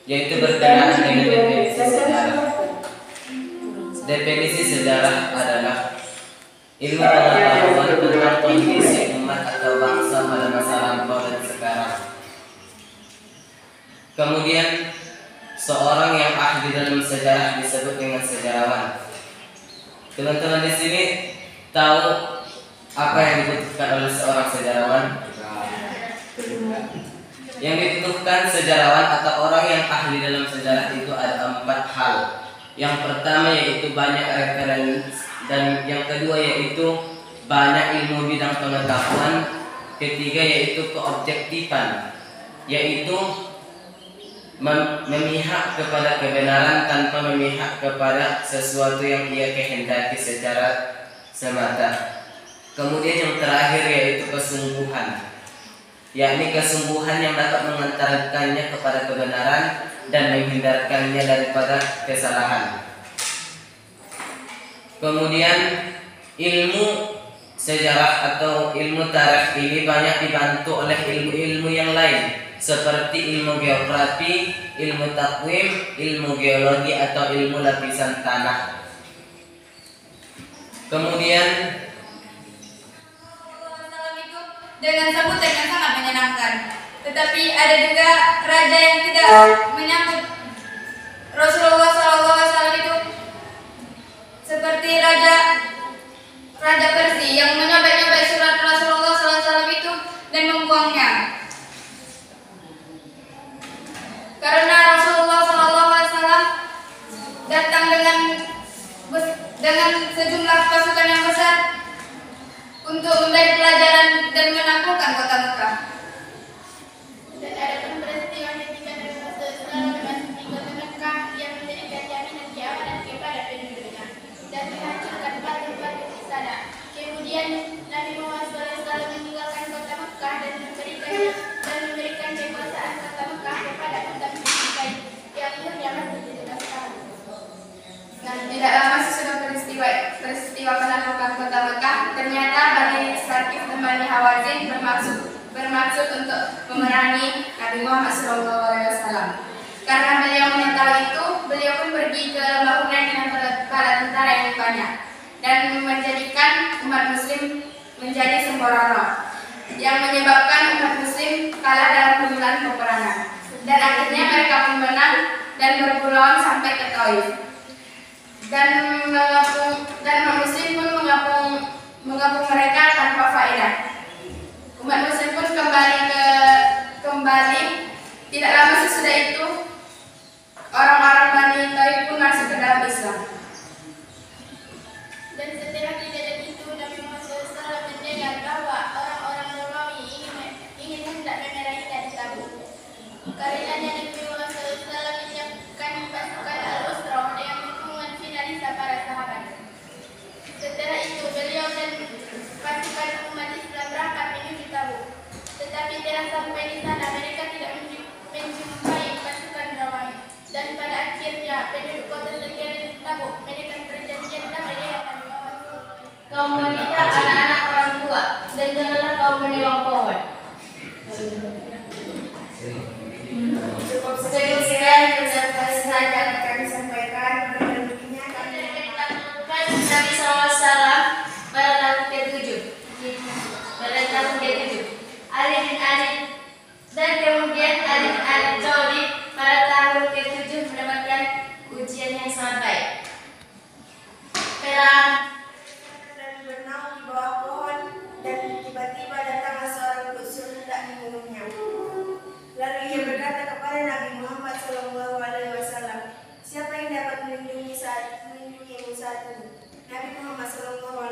yaitu berkenaan dengan definisi sejarah. Definisi sejarah adalah ilmu pengetahuan tentang kondisi umat atau bangsa pada masa lampau dan sekarang. Kemudian, seorang yang ahli dalam sejarah disebut dengan sejarawan. Teman-teman di sini tahu apa yang dibutuhkan oleh seorang sejarawan? Yang dibutuhkan sejarawan atau orang yang ahli dalam sejarah itu ada 4 hal. Yang pertama yaitu banyak referensi, dan yang kedua yaitu banyak ilmu bidang pengetahuan. Ketiga yaitu keobjektifan, yaitu memihak kepada kebenaran tanpa memihak kepada sesuatu yang ia kehendaki secara semata. Kemudian yang terakhir yaitu kesungguhan, yakni kesungguhan yang dapat mengantarkannya kepada kebenaran dan menghindarkannya daripada kesalahan. Kemudian ilmu sejarah atau ilmu tarikh ini banyak dibantu oleh ilmu-ilmu yang lain seperti ilmu geografi, ilmu takwim, ilmu geologi atau ilmu lapisan tanah. Kemudian dengan sambutan yang sangat menyenangkan. Tetapi ada juga raja yang tidak menyambut Rasulullah SAW itu, seperti Raja Persia yang menyobek-nyobek surat Rasulullah SAW itu dan membuangnya. Karena Rasulullah SAW datang dengan sejumlah pasukan yang besar untuk memberi pelajaran dan menaklukkan kota Mekah. Dan ada pun peristiwa ketika Nabi Muhammad SAW memasuki kota Mekah yang menjadikan jaminan keamanan kepada penduduknya dan menghancurkan batu-batu di sana. Kemudian Nabi Muhammad SAW meninggalkan kota Mekah dan memberikan kekuasaan kota Mekah kepada pemimpin lain yang akhirnya masih tidak sekarang. Nah, tidak lama sesudah peristiwa penaklukan kota Mekah, ternyata Bani Saqif dan Bani Hawazin bermaksud untuk memerangi Nabi Muhammad SAW. Karena beliau mengetahui itu, beliau pun pergi ke bangunan dengan para tentara yang banyak dan menjadikan umat Muslim menjadi sembrono, yang menyebabkan umat Muslim kalah dalam pemilihan peperangan. Dan akhirnya mereka pun menang dan berpulauan sampai ke Taif. Dan umat Muslim pun mengapung mereka tanpa faedah. Umat Muslim pun kembali. Tidak lama sesudah itu, orang-orang Bani Taif pun masuk ke dalam Islam. Dan setelah kejadian itu, Nabi Muhammad SAW mendengar bahwa orang-orang Romawi ingin hendak menyerahnya di Tabuk. Karena Nabi Muhammad SAW menyiapkan pasukan Al-Usra yang mendukung finalisa para sahabat. Setelah itu, beliau dan pasukan umat Islam berangkat menuju Tabuk. Tetapi telah sampai di sana, mereka tidak menjumpai pasukan Romawi. Dan pada akhirnya, penduduk kota terkena Tabuk menekan perjanjian damai dengan Nabi Muhammad. Kaum wanita, anak-anak, orang tua, dan janganlah kaum menilang pohon. Cukup sekian saja kami sampaikan. Nabi SAW pada tahun ke-7. Ali bin Ali, dan kemudian Ali bin Abi Thalib pada tahun ke-7 mendapatkan ujian yang sangat baik. Perang Dan berenang di bawah pohon, dan tiba-tiba datanglah seorang busur hendak membunuhnya. Lalu ia berkata kepada Nabi Muhammad SAW, "Siapa yang dapat melindungimu saat ini?" Nabi Muhammad SAW